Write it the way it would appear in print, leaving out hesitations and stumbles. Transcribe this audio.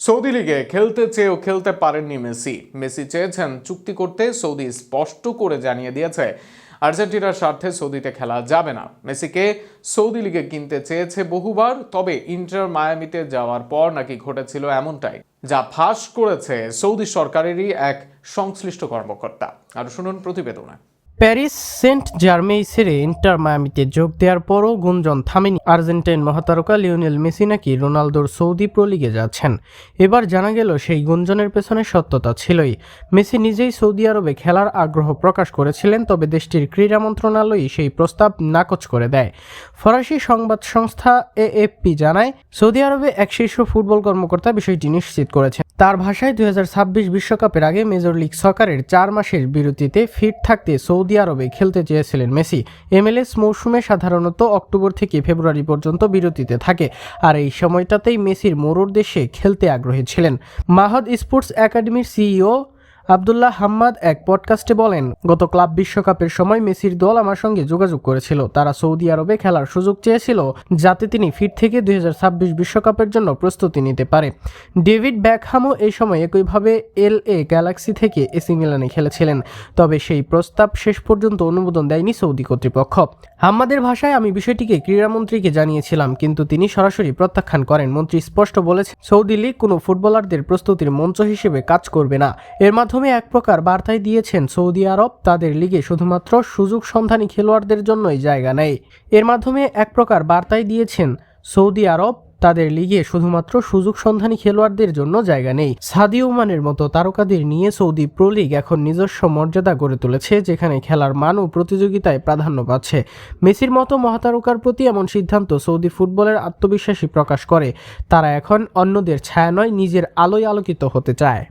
Saudi লিগে খেলতে চেয়েও খেলতে পারেননি মেসি চেয়েছেন চুক্তি করতে। সৌদি স্পষ্ট করে জানিয়ে দিয়েছে আর্জেন্টিনার স্বার্থে সৌদিতে খেলা যাবে না। মেসিকে সৌদি লিগে কিনতে চেয়েছে বহুবার, তবে ইন্টার মায়ামিতে যাওয়ার পর নাকি ঘটেছিল এমনটাই, যা ফাঁস করেছে সৌদি সরকারেরই এক সংশ্লিষ্ট কর্মকর্তা। আর শুনুন প্রতিবেদনে। প্যারিস সেন্ট জার্মেই ছেড়ে ইন্টার মায়ামিতে যোগ দেওয়ার পরও গুঞ্জন থামেনি। আর্জেন্টাইন মহাতারকা লিওনেল মেসি নাকি রোনালদোর সৌদি প্রো লিগে যাচ্ছেন। এবার জানা গেল সেই গুঞ্জনের পেছনে সত্যতা ছিলই। মেসি নিজেই সৌদি আরবে খেলার আগ্রহ প্রকাশ করেছিলেন, তবে দেশটির ক্রীড়া মন্ত্রণালয়ই সেই প্রস্তাব নাকচ করে দেয়। ফরাসি সংবাদ সংস্থা এএফপি জানায়, সৌদি আরবে এক শীর্ষ ফুটবল কর্মকর্তা বিষয়টি নিশ্চিত করেছেন। তার ভাষায় 2026 বিশ্বকাপের আগে মেজর লিগ সকারের 4 মাসের বিরতিতে ফিট থাকতে সৌদি আরবে খেলতে চেয়েছিলেন মেসি। MLS মৌসুমে সাধারণত অক্টোবর থেকে ফেব্রুয়ারি পর্যন্ত বিরতিতে থাকে, আর এই সময়টাতেই মেসির মরুর দেশে খেলতে আগ্রহী ছিলেন। মাহদ স্পোর্টস একাডেমির সিইও আব্দুল্লাহ হাম্মাদ এক পডকাস্টে বলেন, গত ক্লাব বিশ্বকাপের সময় মেসির দল আমার সঙ্গে যোগাযোগ করেছিল। তারা সৌদি আরবে খেলার সুযোগ চেয়েছিল, যাতে তিনি ফিট থেকে 2026 বিশ্বকাপের জন্য প্রস্তুতি নিতে পারে। ডেভিড ব্যাকহামও এই সময় একইভাবে LA গ্যালাক্সি থেকে AC মিলানে খেলেছিলেন, তবে সেই প্রস্তাব শেষ পর্যন্ত অনুমোদন দেয়নি সৌদি কর্তৃপক্ষ। হাম্মাদের ভাষায়, আমি বিষয়টিকে ক্রীড়ামন্ত্রীকে জানিয়েছিলাম, কিন্তু তিনি সরাসরি প্রত্যাখ্যান করেন। মন্ত্রী স্পষ্ট বলেছেন, সৌদি লীগ কোনো ফুটবলারদের প্রস্তুতির মঞ্চ হিসেবে কাজ করবে না। এর মাধ্যমে এক প্রকার বার্তাই দিয়েছেন সৌদি আরব তাদের লিগে শুধুমাত্র সুযোগ সন্ধানী খেলোয়াড়দের জন্যই জায়গা নেই। সাদিও মানের মতো তারকাদের নিয়ে সৌদি প্রো লিগ এখন নিজস্ব মর্যাদা গড়ে তুলেছে, যেখানে খেলার মান ও প্রতিযোগিতায় প্রাধান্য পাচ্ছে। মেসির মতো মহাতারকার প্রতি এমন সিদ্ধান্ত সৌদি ফুটবলের আত্মবিশ্বাসী প্রকাশ করে। তারা এখন অন্যদের ছায়া নয়, নিজের আলোয় আলোকিত হতে চায়।